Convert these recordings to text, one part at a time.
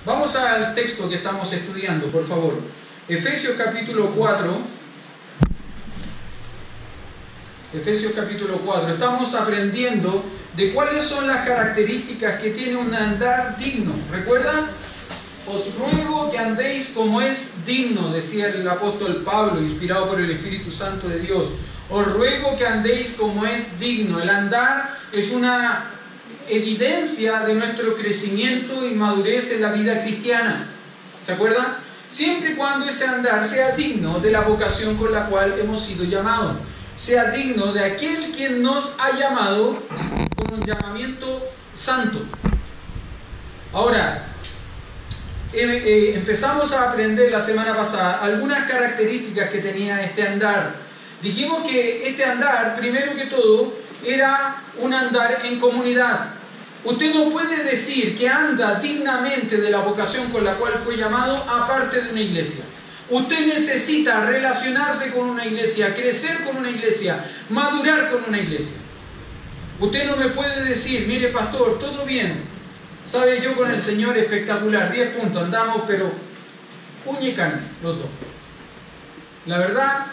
Vamos al texto que estamos estudiando, por favor. Efesios capítulo 4. Efesios capítulo 4. Estamos aprendiendo de cuáles son las características que tiene un andar digno. ¿Recuerdan? Os ruego que andéis como es digno, decía el apóstol Pablo, inspirado por el Espíritu Santo de Dios. Os ruego que andéis como es digno. El andar es una evidencia de nuestro crecimiento y madurez en la vida cristiana. ¿Se acuerdan? Siempre y cuando ese andar sea digno de la vocación con la cual hemos sido llamados. Sea digno de aquel quien nos ha llamado con un llamamiento santo. Ahora, empezamos a aprender la semana pasada algunas características que tenía este andar. Dijimos que este andar, primero que todo, era un andar en comunidad. Usted no puede decir que anda dignamente de la vocación con la cual fue llamado aparte de una iglesia. Usted necesita relacionarse con una iglesia, crecer con una iglesia, madurar con una iglesia. Usted no me puede decir, mire pastor, todo bien, sabe, yo con el Señor espectacular, 10 puntos, andamos, pero uña y carne, los dos. La verdad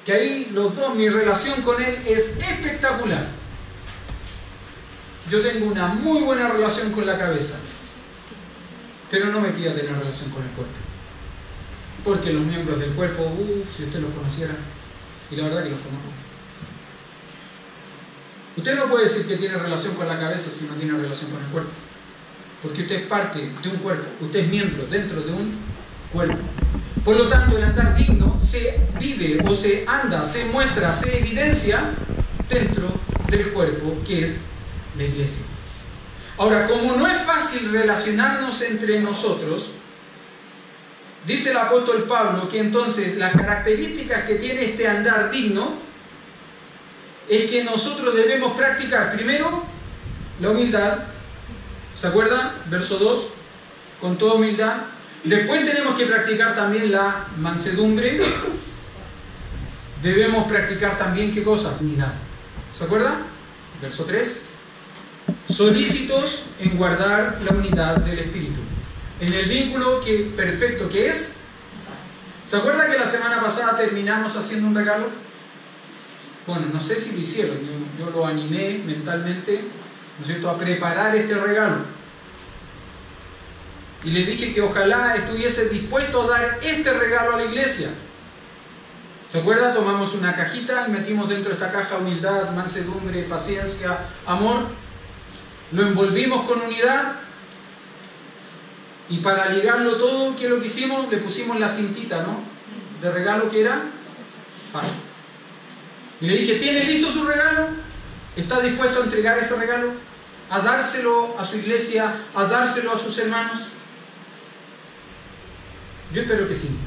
que ahí los dos, mi relación con Él es espectacular. Yo tengo una muy buena relación con la cabeza, pero no me pida tener relación con el cuerpo. Porque los miembros del cuerpo, si usted los conociera, y la verdad que los conozco. Usted no puede decir que tiene relación con la cabeza si no tiene relación con el cuerpo. Porque usted es parte de un cuerpo, usted es miembro dentro de un cuerpo. Por lo tanto, el andar digno se vive o se anda, se muestra, se evidencia dentro del cuerpo que es la iglesia. Ahora, como no es fácil relacionarnos entre nosotros, dice el apóstol Pablo que entonces las características que tiene este andar digno es que nosotros debemos practicar primero la humildad. ¿Se acuerdan? Verso 2, con toda humildad. Después tenemos que practicar también la mansedumbre. Debemos practicar también, ¿qué cosa? Unidad. ¿Se acuerdan? Verso 3. Solícitos en guardar la unidad del Espíritu, en el vínculo perfecto que es. ¿Se acuerdan que la semana pasada terminamos haciendo un regalo? Bueno, no sé si lo hicieron, yo lo animé mentalmente, ¿no es cierto?, a preparar este regalo. Y le dije que ojalá estuviese dispuesto a dar este regalo a la iglesia. ¿Se acuerdan? Tomamos una cajita y metimos dentro de esta caja humildad, mansedumbre, paciencia, amor. Lo envolvimos con unidad. Y para ligarlo todo, ¿qué es lo que hicimos? Le pusimos la cintita, ¿no?, de regalo, que era paz. Y le dije, ¿tiene listo su regalo? ¿Está dispuesto a entregar ese regalo? ¿A dárselo a su iglesia? ¿A dárselo a sus hermanos? Yo espero que sí.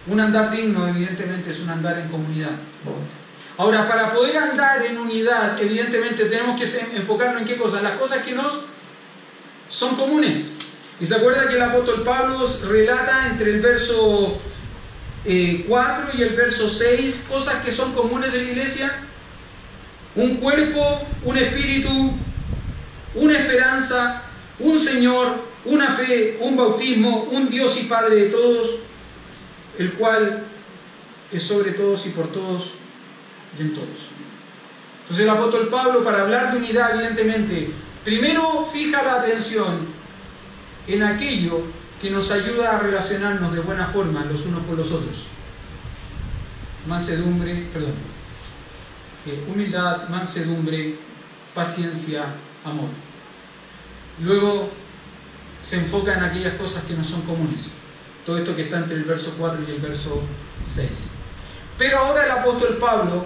Un andar digno, evidentemente, es un andar en comunidad. Ahora, para poder andar en unidad, evidentemente tenemos que enfocarnos en qué cosas. Las cosas que nos son comunes. Y se acuerda que el apóstol Pablo relata entre el verso 4 y el verso 6 cosas que son comunes de la iglesia. Un cuerpo, un espíritu, una esperanza, un Señor, una fe, un bautismo, un Dios y Padre de todos, el cual es sobre todos y por todos y en todos. Entonces el apóstol Pablo, para hablar de unidad, evidentemente, primero fija la atención en aquello que nos ayuda a relacionarnos de buena forma los unos con los otros. Humildad, mansedumbre, paciencia, amor. Luego se enfoca en aquellas cosas que no son comunes. Todo esto que está entre el verso 4 y el verso 6. Pero ahora el apóstol Pablo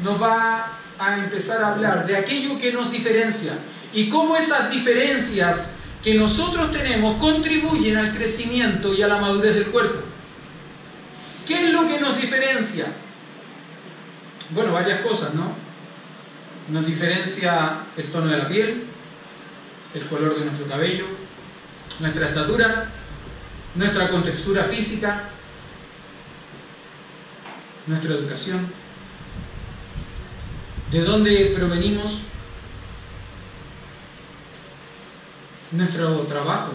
nos va a empezar a hablar de aquello que nos diferencia y cómo esas diferencias que nosotros tenemos contribuyen al crecimiento y a la madurez del cuerpo. ¿Qué es lo que nos diferencia? Bueno, varias cosas, ¿no? Nos diferencia el tono de la piel, el color de nuestro cabello, nuestra estatura, nuestra contextura física, nuestra educación, de dónde provenimos. nuestro trabajo,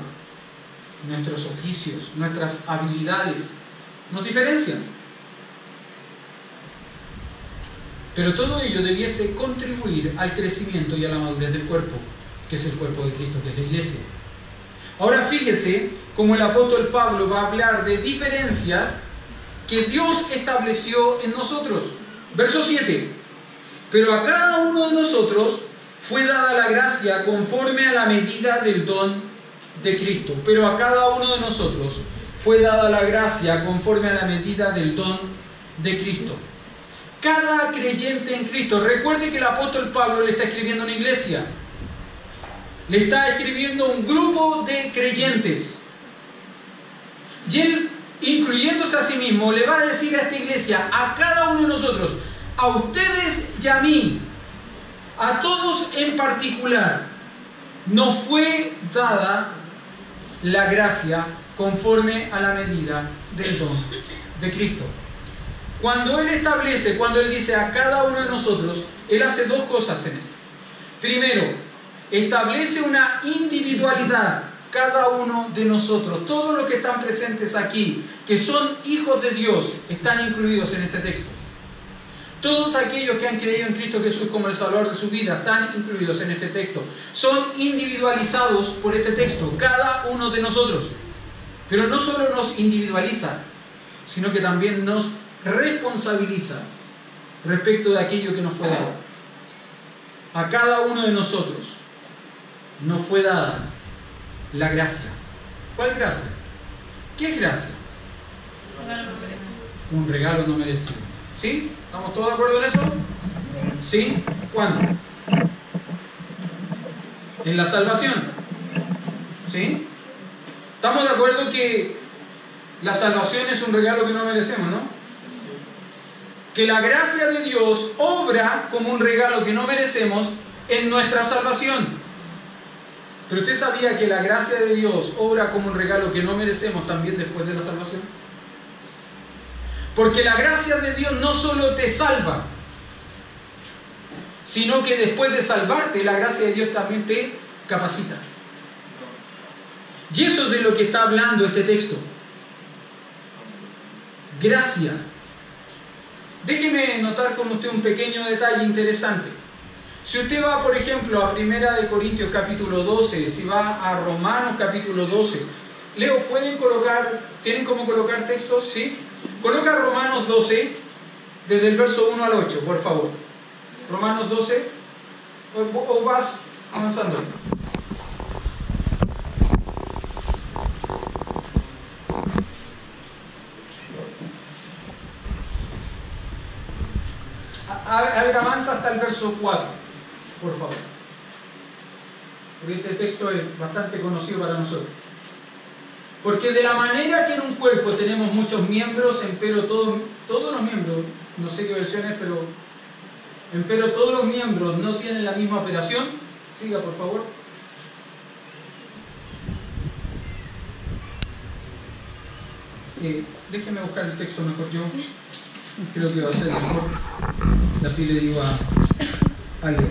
nuestros oficios, nuestras habilidades nos diferencian. Pero todo ello debiese contribuir al crecimiento y a la madurez del cuerpo, que es el cuerpo de Cristo, que es la iglesia. Ahora fíjese cómo el apóstol Pablo va a hablar de diferencias que Dios estableció en nosotros. Verso 7. Pero a cada uno de nosotros fue dada la gracia conforme a la medida del don de Cristo. Pero a cada uno de nosotros fue dada la gracia conforme a la medida del don de Cristo. Cada creyente en Cristo, recuerde que el apóstol Pablo le está escribiendo a una iglesia, le está escribiendo a un grupo de creyentes, y él, incluyéndose a sí mismo, le va a decir a esta iglesia, a cada uno de nosotros, a ustedes y a mí, a todos en particular, nos fue dada la gracia conforme a la medida del don de Cristo. Cuando Él establece, cuando Él dice a cada uno de nosotros, Él hace dos cosas en esto. Primero, establece una individualidad, cada uno de nosotros. Todos los que están presentes aquí, que son hijos de Dios, están incluidos en este texto. Todos aquellos que han creído en Cristo Jesús como el Salvador de su vida están incluidos en este texto. Son individualizados por este texto, cada uno de nosotros. Pero no solo nos individualiza, sino que también nos responsabiliza respecto de aquello que nos fue dado. A cada uno de nosotros nos fue dada la gracia. ¿Cuál gracia? ¿Qué es gracia? Un regalo no merecido. ¿Sí? ¿Estamos todos de acuerdo en eso? ¿Sí? ¿Cuándo? En la salvación. ¿Sí? ¿Estamos de acuerdo que la salvación es un regalo que no merecemos, no? Que la gracia de Dios obra como un regalo que no merecemos en nuestra salvación. Pero usted sabía que la gracia de Dios obra como un regalo que no merecemos también después de la salvación. Porque la gracia de Dios no solo te salva, sino que después de salvarte, la gracia de Dios también te capacita. Y eso es de lo que está hablando este texto. Gracia. Déjeme notar con usted un pequeño detalle interesante. Si usted va, por ejemplo, a 1 Corintios capítulo 12, si va a Romanos capítulo 12, Leo, ¿pueden colocar, tienen cómo colocar textos? ¿Sí? Coloca Romanos 12, desde el verso 1 al 8, por favor. Romanos 12, o vas avanzando. A ver, avanza hasta el verso 4, por favor. Porque este texto es bastante conocido para nosotros. Porque de la manera que en un cuerpo tenemos muchos miembros, empero todos los miembros, no sé qué versión es, pero empero todos los miembros no tienen la misma operación. Siga, por favor. Déjeme buscar el texto mejor yo. Creo que va a ser mejor. Así le digo a Leo.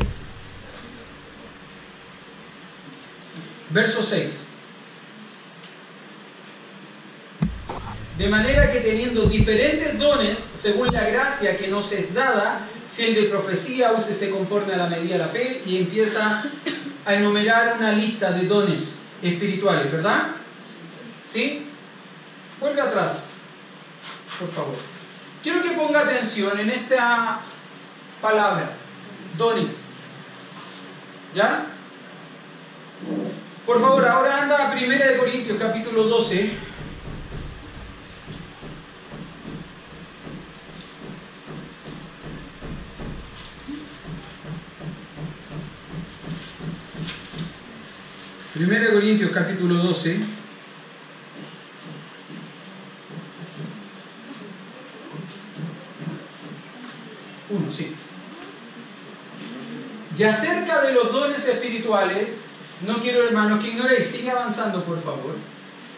Verso 6. De manera que teniendo diferentes dones, según la gracia que nos es dada, si el de profecía, úsese conforme a la medida de la fe, y empieza a enumerar una lista de dones espirituales, ¿verdad? ¿Sí? Vuelve atrás, por favor. Quiero que ponga atención en esta palabra, dones. ¿Ya? Por favor, ahora anda a 1 Corintios capítulo 12. Primera de Corintios capítulo 12. Sí. Y acerca de los dones espirituales, no quiero, hermanos, que ignoréis, sigue avanzando, por favor.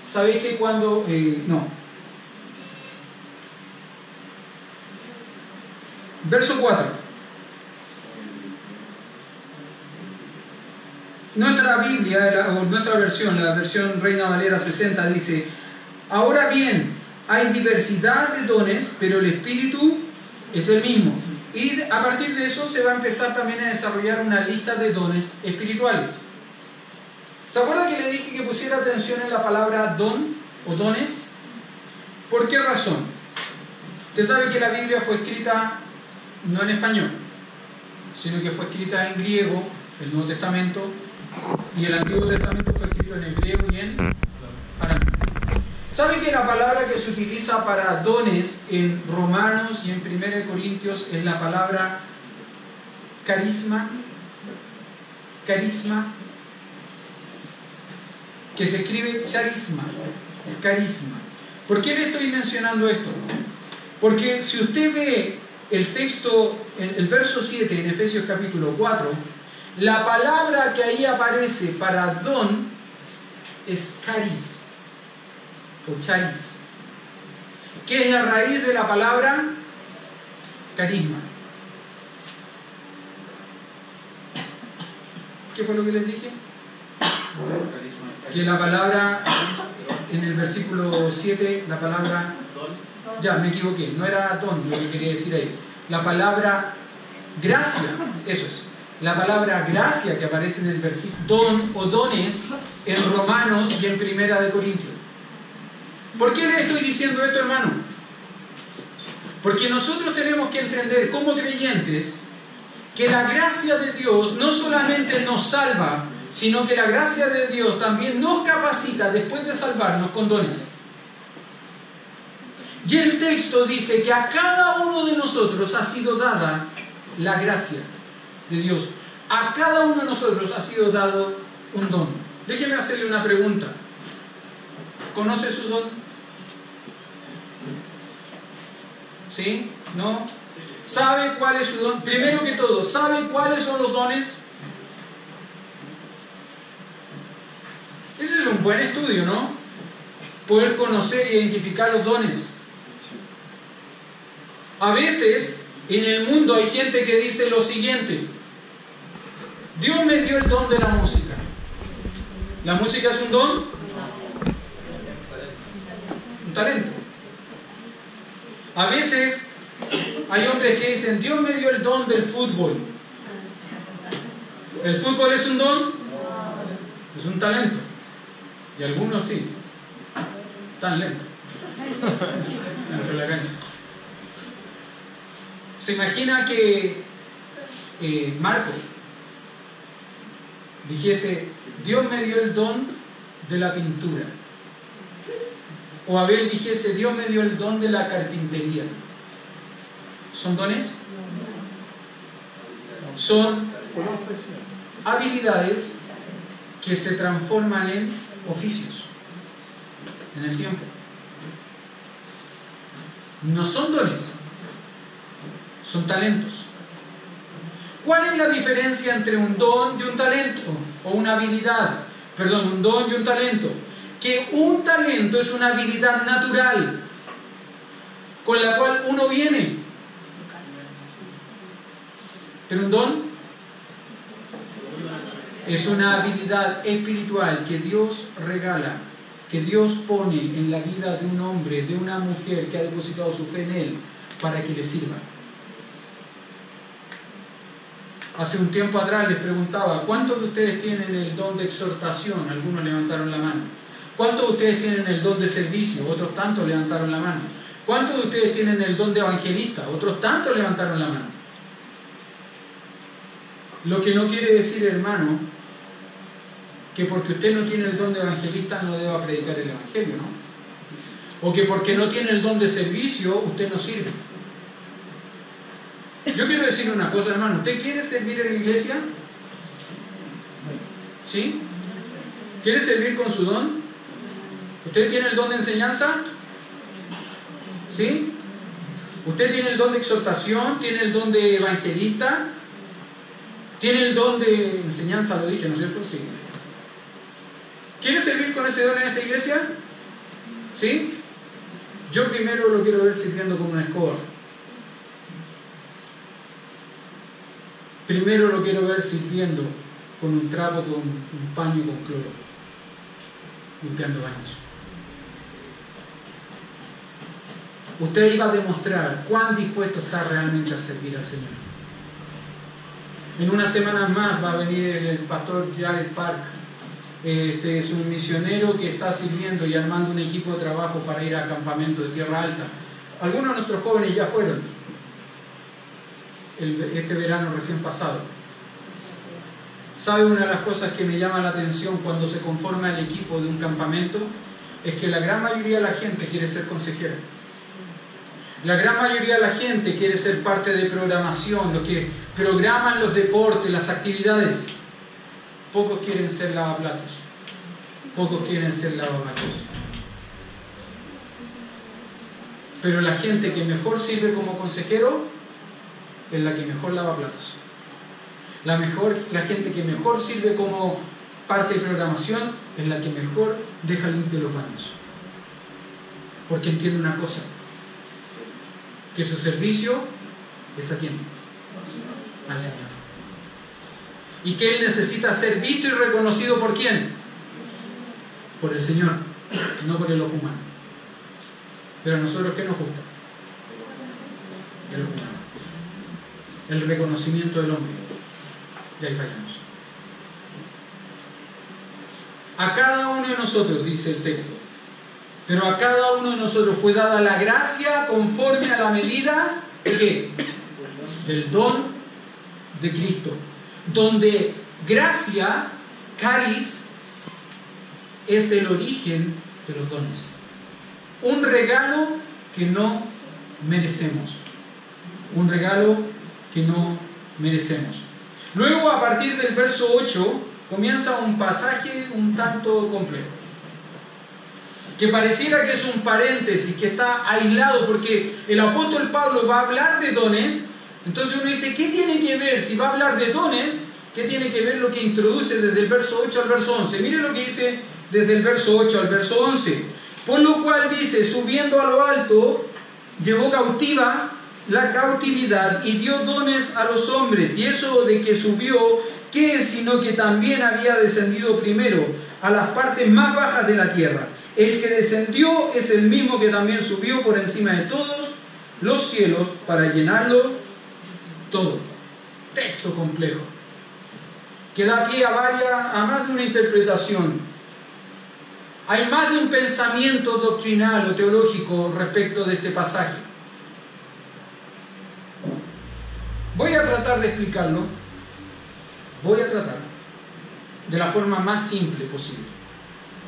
Sabéis que cuando... Verso 4. nuestra Biblia, o nuestra versión, la versión Reina Valera 60, dice: ahora bien, hay diversidad de dones, pero el Espíritu es el mismo. Y a partir de eso se va a empezar también a desarrollar una lista de dones espirituales. ¿Se acuerda que le dije que pusiera atención en la palabra don o dones? ¿Por qué razón? Usted sabe que la Biblia fue escrita no en español, sino que fue escrita en griego, el Nuevo Testamento, y el Antiguo Testamento fue escrito en hebreo y en arameo. ¿Sabe que la palabra que se utiliza para dones en Romanos y en 1 Corintios es la palabra carisma? Carisma, que se escribe charisma, carisma. ¿Por qué le estoy mencionando esto? Porque si usted ve el texto, el verso 7 en Efesios capítulo 4, la palabra que ahí aparece para don es caris o charis, que es la raíz de la palabra carisma. ¿Qué fue lo que les dije? Que la palabra, en el versículo 7, la palabra, ya me equivoqué, no era don lo que quería decir ahí, la palabra gracia, eso es, la palabra gracia que aparece en el versículo, don o dones en Romanos y en 1 Corintios. ¿Por qué le estoy diciendo esto, hermano? Porque nosotros tenemos que entender como creyentes que la gracia de Dios no solamente nos salva, sino que la gracia de Dios también nos capacita después de salvarnos con dones. Y el texto dice que a cada uno de nosotros ha sido dada la gracia de Dios. A cada uno de nosotros ha sido dado un don. Déjeme hacerle una pregunta. ¿Conoce su don? ¿Sí? ¿No? ¿Sabe cuál es su don? Primero que todo, ¿sabe cuáles son los dones? Ese es un buen estudio, ¿no? Poder conocer e identificar los dones. A veces en el mundo hay gente que dice lo siguiente: Dios me dio el don de la música. ¿La música es un don? Un talento. A veces hay hombres que dicen: Dios me dio el don del fútbol. ¿El fútbol es un don? Es un talento. Y algunos sí. Tan lento. Dentro de la cancha. ¿Se imagina que Marco dijese: Dios me dio el don de la pintura? O Abel dijese: Dios me dio el don de la carpintería. ¿Son dones? Son habilidades que se transforman en oficios en el tiempo. No son dones, son talentos. ¿Cuál es la diferencia entre un don y un talento? O una habilidad, perdón, un don y un talento. Que un talento es una habilidad natural con la cual uno viene. Pero un don es una habilidad espiritual que Dios regala, que Dios pone en la vida de un hombre, de una mujer que ha depositado su fe en Él para que le sirva. Hace un tiempo atrás les preguntaba: ¿cuántos de ustedes tienen el don de exhortación? Algunos levantaron la mano. ¿Cuántos de ustedes tienen el don de servicio? Otros tantos levantaron la mano. ¿Cuántos de ustedes tienen el don de evangelista? Otros tantos levantaron la mano. Lo que no quiere decir, hermano, que porque usted no tiene el don de evangelista no deba predicar el evangelio, ¿no? O que porque no tiene el don de servicio usted no sirve. Yo quiero decirle una cosa, hermano. ¿Usted quiere servir en la iglesia? ¿Sí? ¿Quiere servir con su don? ¿Usted tiene el don de enseñanza? ¿Sí? ¿Usted tiene el don de exhortación? ¿Tiene el don de evangelista? ¿Tiene el don de enseñanza? Lo dije, ¿no es cierto? Sí. ¿Quiere servir con ese don en esta iglesia? ¿Sí? Yo primero lo quiero ver sirviendo como una escoba. Primero lo quiero ver sirviendo con un trapo, con un paño, con cloro, limpiando baños. Usted iba a demostrar cuán dispuesto está realmente a servir al Señor. En unas semanas más va a venir el pastor Jared Park. Es un misionero que está sirviendo y armando un equipo de trabajo para ir a campamentos de Tierra Alta. Algunos de nuestros jóvenes ya fueron este verano recién pasado. ¿Sabe una de las cosas que me llama la atención cuando se conforma el equipo de un campamento? Es que la gran mayoría de la gente quiere ser consejera. La gran mayoría de la gente quiere ser parte de programación, los que programan los deportes, las actividades. Pocos quieren ser lavaplatos, pocos quieren ser lavamanos. Pero la gente que mejor sirve como consejero es la que mejor lava platos. La gente que mejor sirve como parte de programación es la que mejor deja limpios los baños. Porque entiende una cosa, que su servicio es a quién? Al Señor. Y que Él necesita ser visto y reconocido ¿por quién? Por el Señor, no por el ojo humano. Pero a nosotros, ¿qué nos gusta? El ojo humano. El reconocimiento del hombre. Y ahí fallamos. A cada uno de nosotros, dice el texto, pero a cada uno de nosotros fue dada la gracia conforme a la medida de ¿qué? Del don de Cristo. Donde gracia, caris, es el origen de los dones. Un regalo que no merecemos. Un regalo que no merecemos. Luego, a partir del verso 8, comienza un pasaje un tanto complejo. Que pareciera que es un paréntesis, que está aislado, porque el apóstol Pablo va a hablar de dones. Entonces uno dice, ¿qué tiene que ver? Si va a hablar de dones, ¿qué tiene que ver lo que introduce desde el verso 8 al verso 11? Mire lo que dice desde el verso 8 al verso 11. Por lo cual dice, subiendo a lo alto, llevó cautiva la cautividad y dio dones a los hombres. Y eso de que subió, ¿qué es? Sino que también había descendido primero a las partes más bajas de la tierra. El que descendió es el mismo que también subió por encima de todos los cielos para llenarlo todo. Texto complejo que da pie a más de una interpretación. Hay más de un pensamiento doctrinal o teológico respecto de este pasaje. Voy a tratar de explicarlo. Voy a tratar de la forma más simple posible.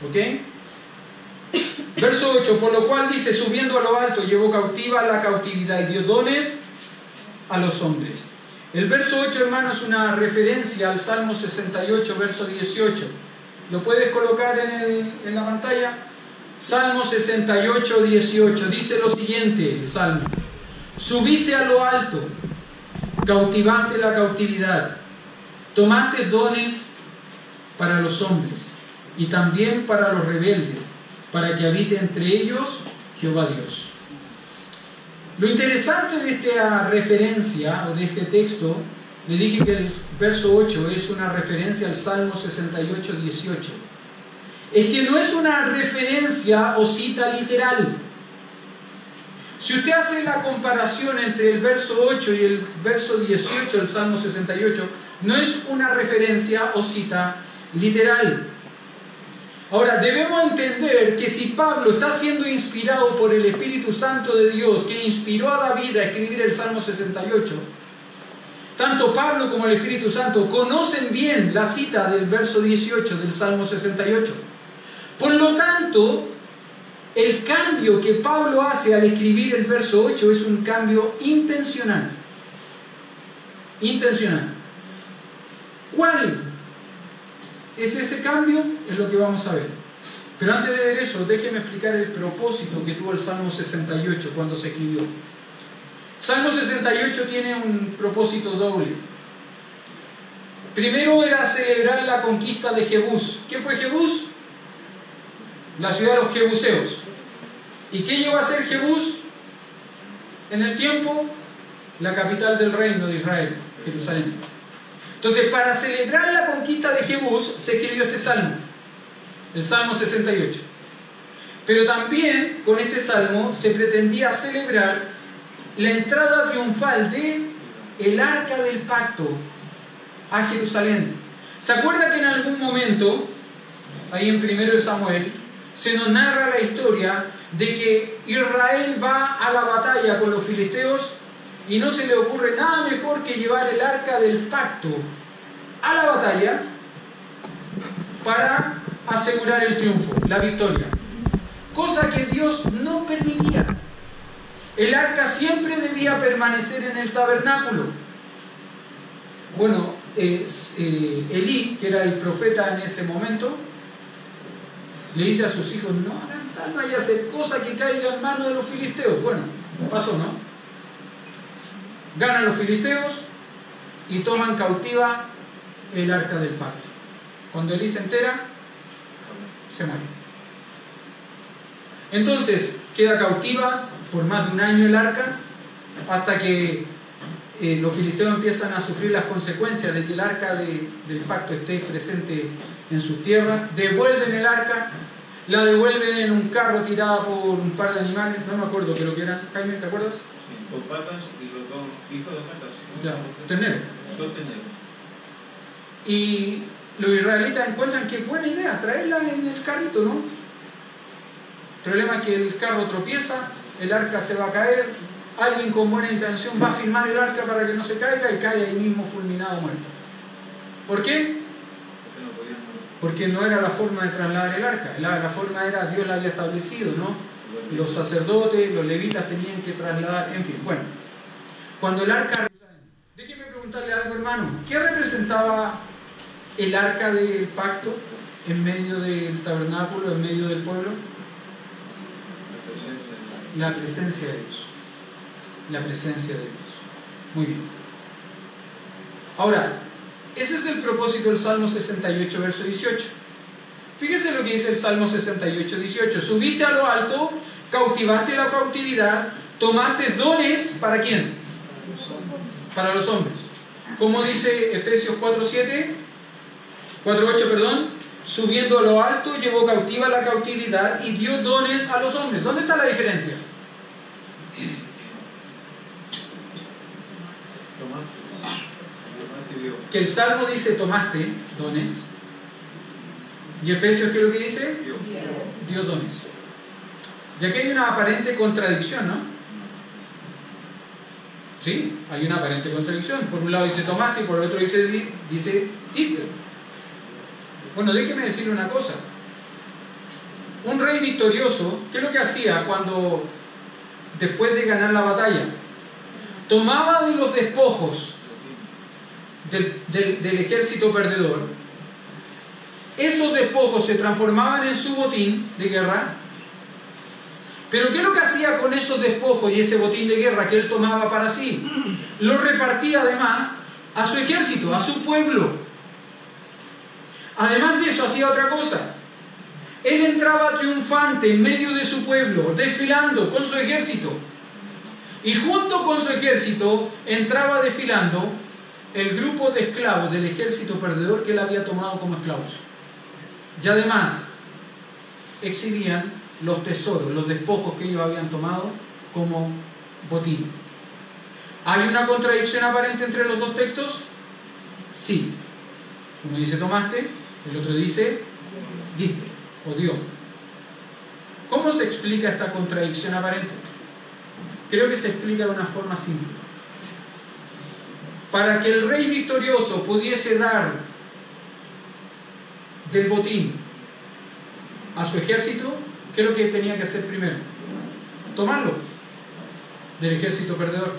¿Ok? Verso 8, por lo cual dice, subiendo a lo alto, llevó cautiva la cautividad y dio dones a los hombres. El verso 8, hermano, es una referencia al Salmo 68, verso 18. ¿Lo puedes colocar en la pantalla? Salmo 68, 18. Dice lo siguiente, el Salmo. Subiste a lo alto, cautivaste la cautividad, tomaste dones para los hombres y también para los rebeldes, para que habite entre ellos Jehová Dios. Lo interesante de esta referencia o de este texto, le dije que el verso 8 es una referencia al Salmo 68, 18. Es que no es una referencia o cita literal. Si usted hace la comparación entre el verso 8 y el verso 18 del Salmo 68, no es una referencia o cita literal. Ahora, debemos entender que si Pablo está siendo inspirado por el Espíritu Santo de Dios, que inspiró a David a escribir el Salmo 68, tanto Pablo como el Espíritu Santo conocen bien la cita del verso 18 del Salmo 68. Por lo tanto, el cambio que Pablo hace al escribir el verso 8 es un cambio intencional. Intencional. ¿Cuál es ese cambio? Es lo que vamos a ver. Pero antes de ver eso, déjeme explicar el propósito que tuvo el Salmo 68 cuando se escribió. Salmo 68 tiene un propósito doble. Primero era celebrar la conquista de Jebús. ¿Qué fue Jebús? La ciudad de los jebuseos. ¿Y qué llegó a ser Jebús? En el tiempo, la capital del reino de Israel, Jerusalén. Entonces, para celebrar la conquista de Jebús, se escribió este salmo, el Salmo 68. Pero también con este salmo se pretendía celebrar la entrada triunfal de el Arca del Pacto a Jerusalén. ¿Se acuerda que en algún momento, ahí en 1 Samuel, se nos narra la historia de que Israel va a la batalla con los filisteos y no se le ocurre nada mejor que llevar el Arca del Pacto a la batalla para asegurar el triunfo, la victoria? Cosa que Dios no permitía. El arca siempre debía permanecer en el tabernáculo. Bueno, Elí, que era el profeta en ese momento, le dice a sus hijos: no hagan tal, vaya a hacer cosa que caiga en manos de los filisteos. Bueno, pasó, ¿no? Ganan los filisteos y toman cautiva el arca del pacto. Cuando Elí se entera, se muere. Entonces queda cautiva por más de un año el arca, hasta que los filisteos empiezan a sufrir las consecuencias de que el arca del pacto esté presente en sus tierras. Devuelven el arca, la devuelven en un carro tirada por un par de animales, no me acuerdo qué lo que eran. Jaime, ¿te acuerdas? Sí, con patas y los dos hijos de patas. Ya, ternero. Dos terneros. Y los israelitas encuentran que es buena idea traerla en el carrito, ¿no? El problema es que el carro tropieza, el arca se va a caer, alguien con buena intención va a firmar el arca para que no se caiga y cae ahí mismo fulminado, muerto. ¿Por qué? Porque no era la forma de trasladar el arca. La forma era, Dios la había establecido, ¿no? Los sacerdotes, los levitas tenían que trasladar, en fin. Bueno, cuando el arca... Déjeme preguntarle algo, hermano. ¿Qué representaba el arca del pacto en medio del tabernáculo, en medio del pueblo? La presencia de Dios. La presencia de Dios. Muy bien. Ahora, ese es el propósito del Salmo 68, verso 18. Fíjese lo que dice el Salmo 68, 18. Subiste a lo alto, cautivaste la cautividad, tomaste dones, ¿para quién? Para los hombres. Como dice Efesios 4:7, 4:8, perdón. Subiendo a lo alto, llevó cautiva la cautividad y dio dones a los hombres. ¿Dónde está la diferencia? Que el Salmo dice tomaste dones, y Efesios, ¿qué es lo que dice? Dio dones. Y aquí hay una aparente contradicción, ¿no? Sí, hay una aparente contradicción. Por un lado dice tomaste y por el otro dice diste. Bueno, déjeme decirle una cosa. Un rey victorioso, ¿qué es lo que hacía cuando, después de ganar la batalla? Tomaba de los despojos del ejército perdedor. Esos despojos se transformaban en su botín de guerra. Pero ¿qué es lo que hacía con esos despojos y ese botín de guerra que él tomaba para sí? Lo repartía además a su ejército, a su pueblo. Además de eso, hacía otra cosa. Él entraba triunfante en medio de su pueblo, desfilando con su ejército. Y junto con su ejército entraba desfilando el grupo de esclavos del ejército perdedor que él había tomado como esclavos. Y además exhibían los tesoros, los despojos que ellos habían tomado como botín. ¿Hay una contradicción aparente entre los dos textos? Sí. Uno dice tomaste, el otro dice diste o dio. ¿Cómo se explica esta contradicción aparente? Creo que se explica de una forma simple. Para que el rey victorioso pudiese dar del botín a su ejército, ¿qué es lo que tenía que hacer primero? Tomarlo del ejército perdedor.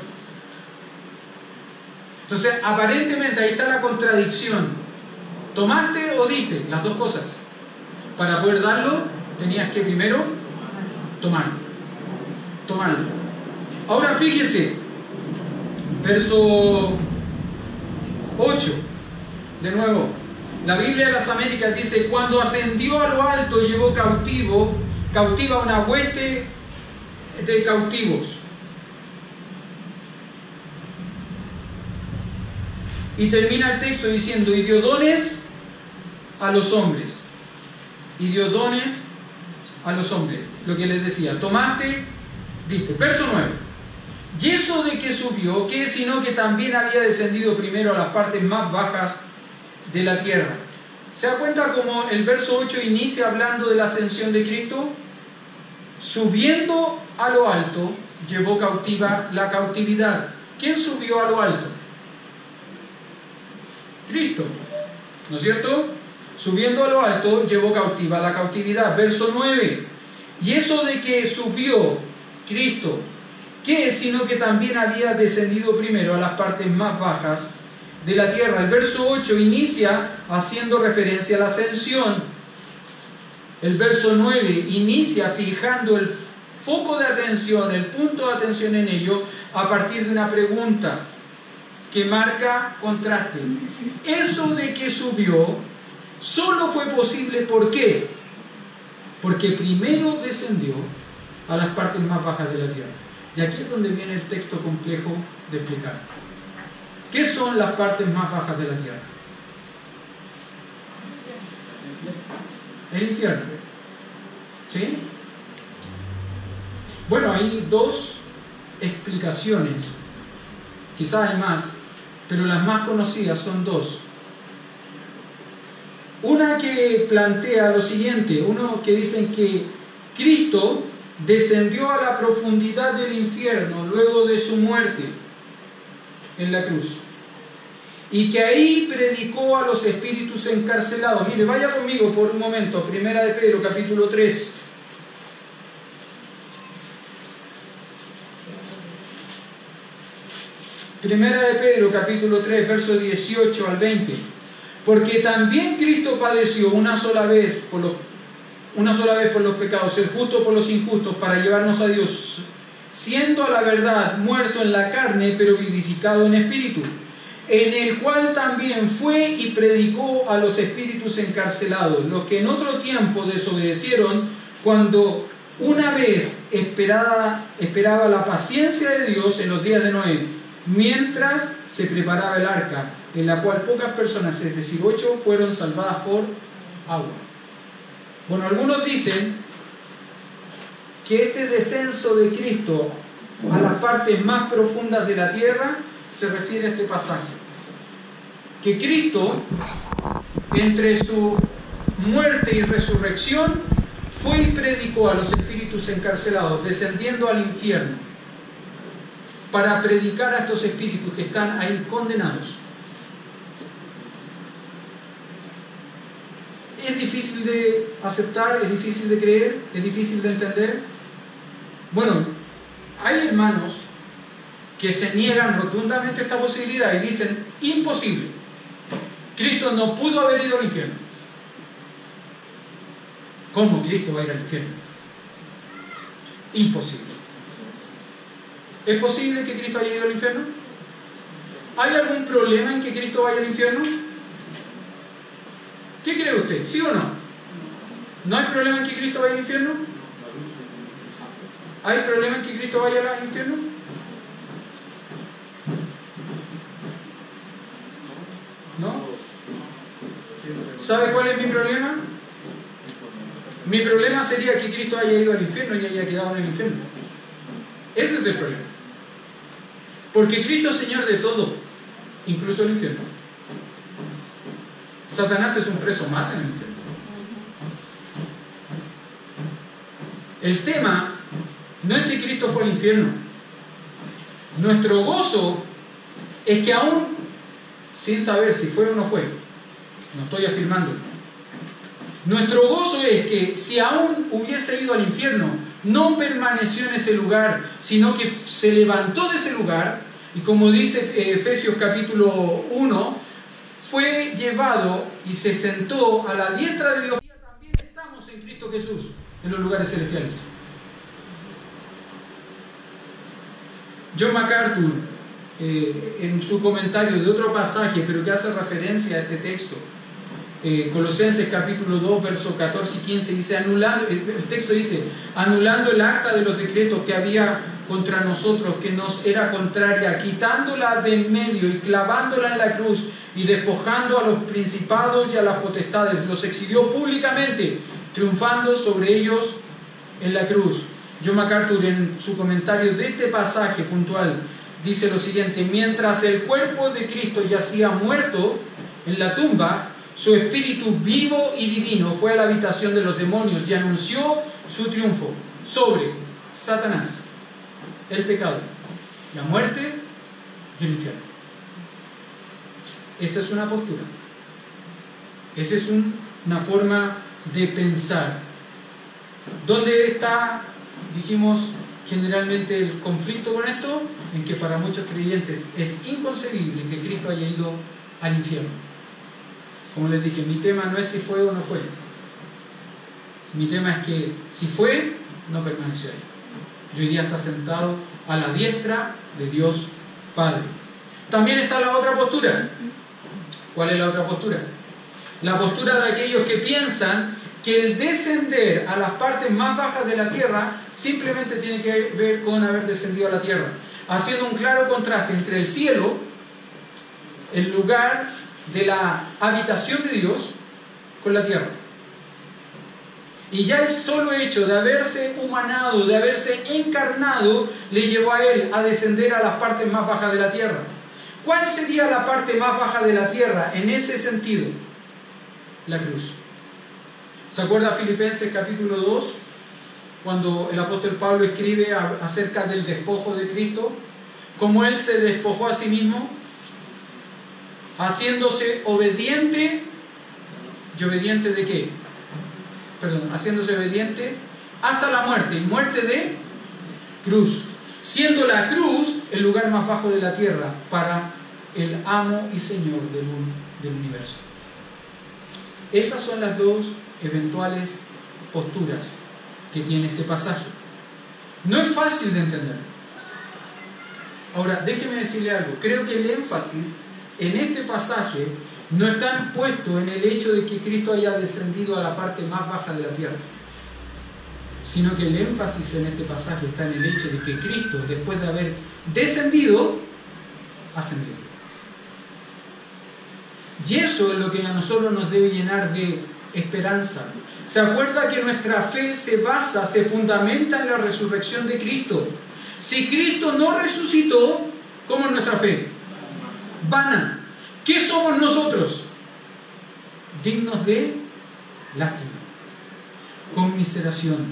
Entonces, aparentemente ahí está la contradicción. ¿Tomaste o diste? Las dos cosas. Para poder darlo, tenías que primero tomarlo. Ahora fíjese, verso 8, de nuevo. La Biblia de las Américas dice: cuando ascendió a lo alto, llevó cautiva una hueste de cautivos. Y termina el texto diciendo, y dio dones a los hombres. Y dio dones a los hombres. Lo que les decía, tomaste, diste. Verso 9. Y eso de que subió, ¿qué? Sino que también había descendido primero a las partes más bajas de la tierra. ¿Se da cuenta cómo el verso 8 inicia hablando de la ascensión de Cristo? Subiendo a lo alto, llevó cautiva la cautividad. ¿Quién subió a lo alto? Cristo, ¿no es cierto? Subiendo a lo alto, llevó cautiva la cautividad. Verso 9. Y eso de que subió Cristo, ¿qué es? Sino que también había descendido primero a las partes más bajas de la tierra. El verso 8 inicia haciendo referencia a la ascensión. El verso 9 inicia fijando el foco de atención, el punto de atención en ello, a partir de una pregunta que marca contraste. Eso de que subió solo fue posible, ¿por qué? Porque primero descendió a las partes más bajas de la tierra. Y aquí es donde viene el texto complejo de explicar. ¿Qué son las partes más bajas de la tierra? El infierno. ¿Sí? Bueno, hay dos explicaciones. Quizás hay más, pero las más conocidas son dos. Una que plantea lo siguiente, uno que dicen que Cristo descendió a la profundidad del infierno luego de su muerte en la cruz, y que ahí predicó a los espíritus encarcelados. Mire, vaya conmigo por un momento, Primera de Pedro, capítulo 3. Primera de Pedro, capítulo 3, versos 18 al 20. Porque también Cristo padeció una sola vez por los pecados, el justo por los injustos, para llevarnos a Dios, siendo a la verdad muerto en la carne, pero vivificado en espíritu, en el cual también fue y predicó a los espíritus encarcelados, los que en otro tiempo desobedecieron, cuando una vez esperaba la paciencia de Dios en los días de Noé, mientras se preparaba el arca, en la cual pocas personas, es decir, 8, fueron salvadas por agua. Bueno, algunos dicen que este descenso de Cristo a las partes más profundas de la tierra se refiere a este pasaje. Que Cristo, entre su muerte y resurrección, fue y predicó a los espíritus encarcelados, descendiendo al infierno, para predicar a estos espíritus que están ahí condenados. Es difícil de aceptar, es difícil de creer, es difícil de entender. Bueno, hay hermanos que se niegan rotundamente a esta posibilidad y dicen, imposible. Cristo no pudo haber ido al infierno. ¿Cómo Cristo va a ir al infierno? Imposible. ¿Es posible que Cristo haya ido al infierno? ¿Hay algún problema en que Cristo vaya al infierno? ¿Qué cree usted? ¿Sí o no? ¿No hay problema en que Cristo vaya al infierno? ¿Hay problema en que Cristo vaya al infierno? ¿No? ¿Sabe cuál es mi problema? Mi problema sería que Cristo haya ido al infierno y haya quedado en el infierno. Ese es el problema. Porque Cristo es Señor de todo, incluso el infierno. Satanás es un preso más en el infierno. El tema no es si Cristo fue al infierno. Nuestro gozo es que aún, sin saber si fue o no fue, no estoy afirmando, nuestro gozo es que si aún hubiese ido al infierno, no permaneció en ese lugar, sino que se levantó de ese lugar y, como dice Efesios capítulo 1, fue llevado y se sentó a la diestra de Dios. Y también estamos en Cristo Jesús, en los lugares celestiales. John MacArthur, en su comentario de otro pasaje, pero que hace referencia a este texto, Colosenses capítulo 2, versos 14 y 15, dice, el texto dice, anulando el acta de los decretos que había contra nosotros, que nos era contraria, quitándola de en medio y clavándola en la cruz y despojando a los principados y a las potestades, los exhibió públicamente, triunfando sobre ellos en la cruz. John MacArthur, en su comentario de este pasaje puntual, dice lo siguiente: mientras el cuerpo de Cristo yacía muerto en la tumba, su espíritu vivo y divino fue a la habitación de los demonios y anunció su triunfo sobre Satanás, el pecado, la muerte y el infierno. Esa es una postura. Esa es una forma de pensar. ¿Dónde está, dijimos, generalmente el conflicto con esto? En que para muchos creyentes es inconcebible que Cristo haya ido al infierno. Como les dije, mi tema no es si fue o no fue. Mi tema es que si fue, no permaneció ahí. Y hoy día está sentado a la diestra de Dios Padre. También está la otra postura. ¿Cuál es la otra postura? La postura de aquellos que piensan que el descender a las partes más bajas de la tierra simplemente tiene que ver con haber descendido a la tierra, haciendo un claro contraste entre el cielo, el lugar de la habitación de Dios, con la tierra. Y ya el solo hecho de haberse humanado, de haberse encarnado, le llevó a él a descender a las partes más bajas de la tierra. ¿Cuál sería la parte más baja de la tierra en ese sentido? La cruz. ¿Se acuerda Filipenses capítulo 2? Cuando el apóstol Pablo escribe acerca del despojo de Cristo, cómo él se despojó a sí mismo, haciéndose obediente. ¿Y obediente de qué? Perdón, haciéndose obediente hasta la muerte, y muerte de cruz, siendo la cruz el lugar más bajo de la tierra para el amo y señor del universo. Esas son las dos eventuales posturas que tiene este pasaje. No es fácil de entender. Ahora, déjeme decirle algo. Creo que el énfasis en este pasaje no está puesto en el hecho de que Cristo haya descendido a la parte más baja de la tierra, sino que el énfasis en este pasaje está en el hecho de que Cristo, después de haber descendido, ascendió. Y eso es lo que a nosotros nos debe llenar de esperanza. ¿Se acuerda que nuestra fe se basa, se fundamenta en la resurrección de Cristo? Si Cristo no resucitó, ¿cómo es nuestra fe? Vana. ¿Qué somos nosotros? Dignos de lástima, conmiseración.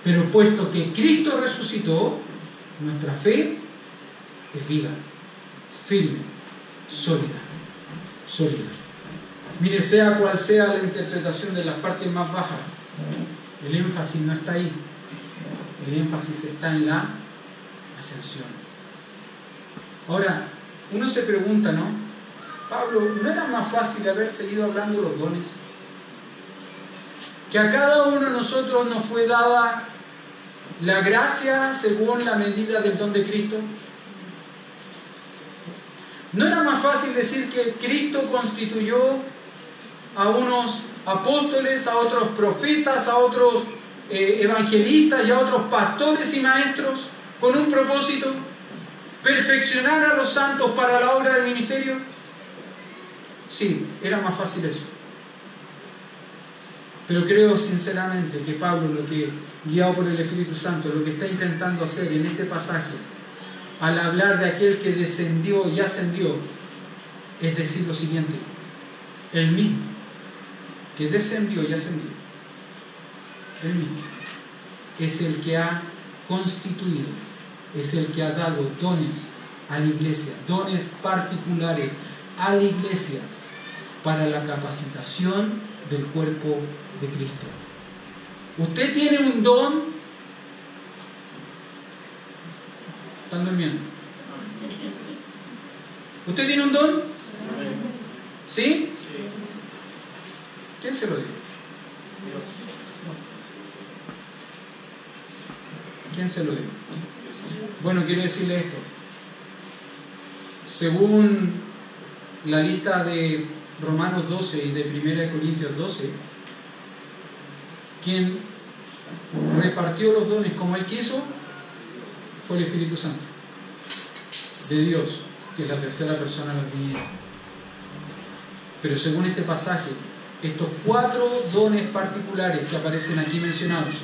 Pero puesto que Cristo resucitó, nuestra fe es viva, firme, sólida. Mire, sea cual sea la interpretación de las partes más bajas, el énfasis no está ahí. El énfasis está en la ascensión. Ahora, uno se pregunta, ¿no? Pablo, ¿no era más fácil haber seguido hablando los dones? Que a cada uno de nosotros nos fue dada la gracia según la medida del don de Cristo. ¿No era más fácil decir que Cristo constituyó a unos apóstoles, a otros profetas, a otros evangelistas y a otros pastores y maestros con un propósito? ¿Perfeccionar a los santos para la obra del ministerio? Sí, era más fácil eso. Pero creo sinceramente que Pablo, lo que, guiado por el Espíritu Santo, lo que está intentando hacer en este pasaje, al hablar de aquel que descendió y ascendió, es decir lo siguiente: el mismo que descendió y ascendió, el mismo es el que ha constituido, es el que ha dado dones a la iglesia, dones particulares a la iglesia para la capacitación del cuerpo de Cristo. Usted tiene un don. ¿Están durmiendo? ¿Usted tiene un don? ¿Sí? ¿Quién se lo dio? ¿Quién se lo dio? Bueno, quiero decirle esto. Según la lista de Romanos 12 y de 1 Corintios 12, quien repartió los dones como él quiso fue el Espíritu Santo de Dios, que es la tercera persona de la Trinidad. Pero según este pasaje, estos 4 dones particulares que aparecen aquí mencionados,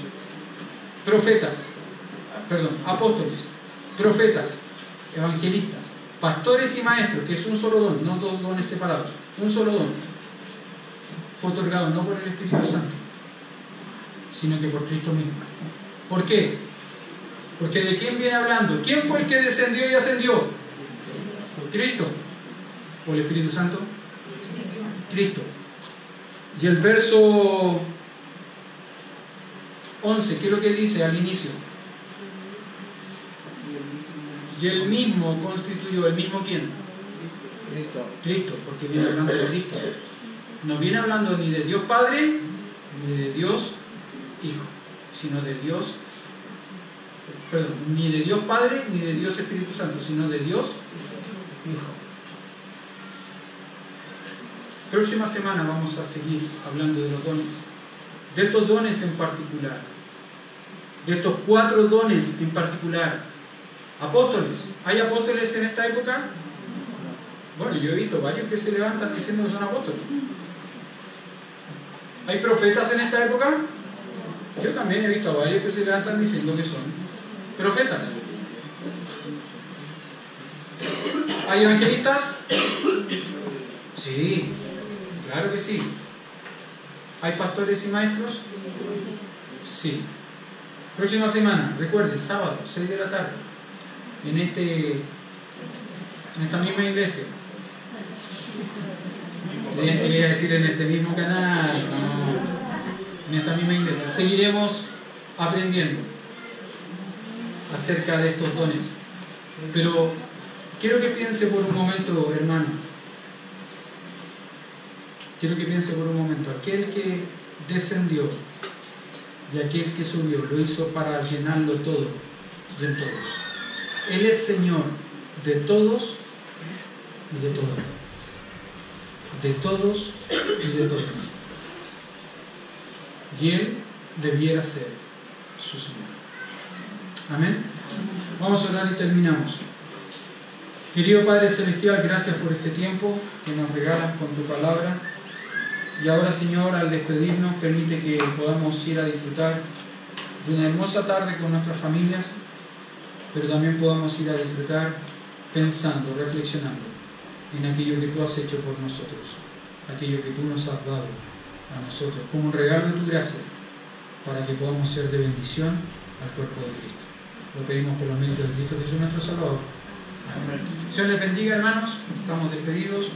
apóstoles, profetas, evangelistas, pastores y maestros, que es un solo don, no 2 dones separados, un solo don, fue otorgado no por el Espíritu Santo, sino que por Cristo mismo. ¿Por qué? Porque ¿de quién viene hablando? ¿Quién fue el que descendió y ascendió? ¿Por Cristo? ¿Por el Espíritu Santo? Cristo. Y el verso 11, ¿qué es lo que dice al inicio? Y el mismo constituyó, ¿el mismo quién? Cristo, porque viene hablando de Cristo. No viene hablando ni de Dios Padre, ni de Dios Hijo, sino de Dios, ni de Dios Padre, ni de Dios Espíritu Santo, sino de Dios Hijo. Próxima semana vamos a seguir hablando de los dones, de estos dones en particular, de estos 4 dones en particular. Apóstoles, ¿hay apóstoles en esta época? Bueno, yo he visto varios que se levantan diciendo que son apóstoles. ¿Hay profetas en esta época? Yo también he visto a varios que se levantan diciendo que son profetas. ¿Hay evangelistas? Sí, claro que sí. ¿Hay pastores y maestros? Sí. Próxima semana, recuerde, sábado, 6 de la tarde, en esta misma iglesia. Quería decir en este mismo canal, no, en esta misma iglesia. Seguiremos aprendiendo acerca de estos dones. Pero quiero que piense por un momento, hermano. Quiero que piense por un momento. Aquel que descendió y aquel que subió lo hizo para llenarlo todo y en todos. Él es Señor de todos y de todo. De todos y de todos. Y Él debiera ser su Señor. Amén. Vamos a orar y terminamos. Querido Padre Celestial, gracias por este tiempo que nos regalas con tu palabra. Y ahora, Señor, al despedirnos, permite que podamos ir a disfrutar de una hermosa tarde con nuestras familias, pero también podamos ir a disfrutar pensando, reflexionando en aquello que tú has hecho por nosotros, aquello que tú nos has dado a nosotros, como un regalo de tu gracia, para que podamos ser de bendición al cuerpo de Cristo. Lo pedimos por los medios de Cristo Jesús nuestro Salvador. Amén. Señor les bendiga, hermanos. Estamos despedidos.